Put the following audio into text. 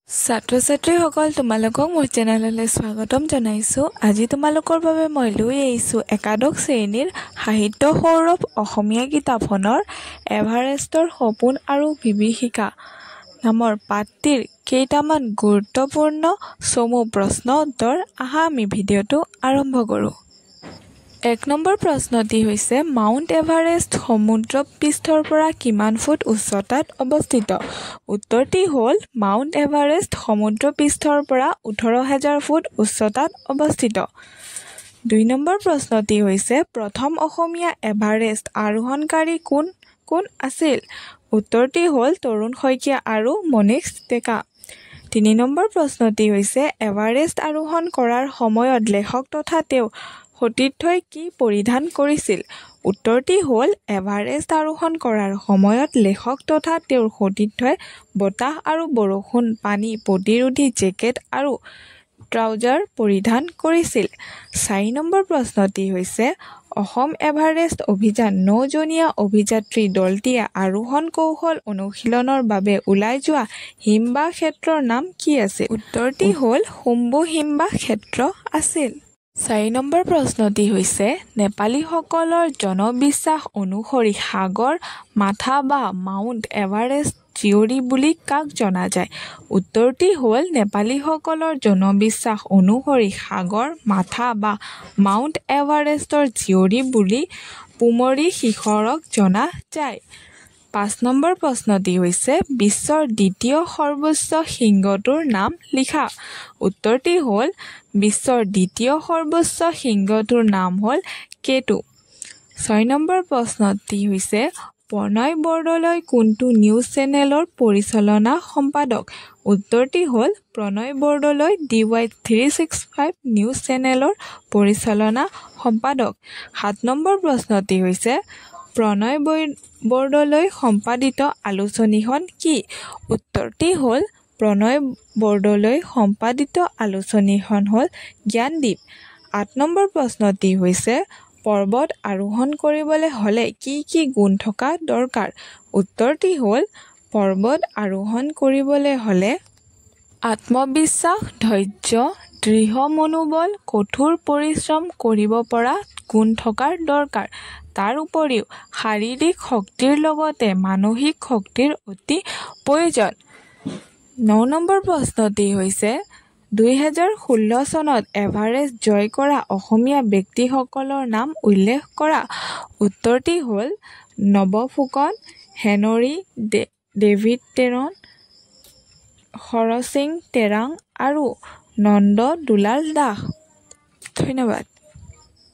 ছাত্ৰ-ছাত্ৰীসকল তোমালোকক মোৰ চেনেললৈ স্বাগতম জনাইছোঁ। আজি তোমালোকৰ বাবে মই লৈ আহিছোঁ একাদশ শ্ৰেণীৰ সাহিত্য সৌৰভ অসমীয়া কিতাপখনৰ এভাৰেষ্টৰ সপোন আৰু বিভীষিকা নামৰ পাঠটিৰ কেইটামান গুৰুত্বপূৰ্ণ চমু প্ৰশ্ন উত্তৰ। আহা আমি ভিডিঅ'টো আৰম্ভ কৰোঁ। ১ নম্বৰ প্ৰশ্নটি হৈছে মাউণ্ট এভাৰেষ্ট সমুদ্ৰ পৃষ্ঠৰ পৰা কিমান ফুট উচ্চতাত অৱস্থিত? উত্তৰটি হ'ল মাউণ্ট এভাৰেষ্ট সমুদ্ৰ পৃষ্ঠৰ পৰা ১৮,০০০ ফুট উচ্চতাত অৱস্থিত। ২ নম্বৰ প্ৰশ্নটি হৈছে প্ৰথম অসমীয়া এভাৰেষ্ট আৰোহণকাৰী কোন কোন আছিল? উত্তৰটি হ'ল তৰুণ শইকীয়া আৰু মনীষ ডেকা। ৩ নম্বৰ প্ৰশ্নটি হৈছে এভাৰেষ্ট আৰোহণ কৰাৰ সময়ত লেখক তথা তেওঁৰ সতীৰ্থই কি পৰিধান কৰিছিল? উত্তৰটি হ'ল এভাৰেষ্ট আৰোহণ কৰাৰ সময়ত লেখক তথা তেওঁৰ সতীৰ্থই বতাহ আৰু বৰষুণ পানী প্ৰতিৰোধী জেকেট আৰু ট্ৰাউজাৰ পৰিধান কৰিছিল। ৪ নম্বৰ প্ৰশ্নটি হৈছে অসম এভাৰেষ্ট অভিযান নৌজনীয়া অভিযাত্ৰী দলটিয়ে আৰোহণ কৌশল অনুশীলনৰ বাবে ওলাই যোৱা হিমবাহ ক্ষেত্ৰৰ নাম কি আছিল? উত্তৰটি হ'ল শম্ভু হিমবাহ ক্ষেত্ৰ আছিল। ৪ নম্বৰ প্ৰশ্নটি হৈছে নেপালীসকলৰ জনবিশ্বাস অনুসৰি সাগৰ মাথা বা মাউণ্ট এভাৰেষ্ট জীয়ৰী বুলি কাক জনা যায়? উত্তৰটি হ'ল নেপালীসকলৰ জনবিশ্বাস অনুসৰি সাগৰ মাথা বা মাউণ্ট এভাৰেষ্টৰ জীয়ৰী বুলি পুমৰী শিখৰক জনা যায়। ৫ নম্বৰ প্ৰশ্নটি হৈছে বিশ্বৰ দ্বিতীয় সৰ্বোচ্চ শৃংগটোৰ নাম লিখা। উত্তৰটি হ'ল বিশ্বৰ দ্বিতীয় সৰ্বোচ্চ শৃংগটোৰ নাম হ'ল K2। ৬ নম্বৰ প্ৰশ্নটি হৈছে প্ৰণয় বৰদলৈ কোনটো নিউজ চেনেলৰ পৰিচালনা সম্পাদক? উত্তৰটি হ'ল প্ৰণয় বৰদলৈ DY365 নিউজ চেনেলৰ পৰিচালনা সম্পাদক। ৭ নম্বৰ প্ৰশ্নটি হৈছে প্ৰণয় বৰদলৈ সম্পাদিত আলোচনীখন কি? উত্তৰটি হ'ল প্ৰণয় বৰদলৈ সম্পাদিত আলোচনীখন হ'ল জ্ঞানদীপ। ৮ নম্বৰ প্ৰশ্নটি হৈছে পৰ্বত আৰোহণ কৰিবলৈ হ'লে কি কি গুণ থকা দৰকাৰ? উত্তৰটি হ'ল পৰ্বত আৰোহণ কৰিবলৈ হ'লে আত্মবিশ্বাস ধৈৰ্য দৃঢ় মনোবল কঠোৰ পৰিশ্ৰম কৰিব পৰা গুণ থকাৰ দৰকাৰ। তাৰ উপৰিও শাৰীৰিক শক্তিৰ লগতে মানসিক শক্তিৰ অতি প্ৰয়োজন। ৯ নম্বৰ প্ৰশ্নটি হৈছে ২০১৬ চনত এভাৰেষ্ট জয় কৰা অসমীয়া ব্যক্তিসকলৰ নাম উল্লেখ কৰা। উত্তৰটি হ'ল নৱ ফুকন হেনৰী ডেভিড টেৰন হৰসিং টেৰাং আৰু নন্দ দুলাল দাস। ধন্যবাদ।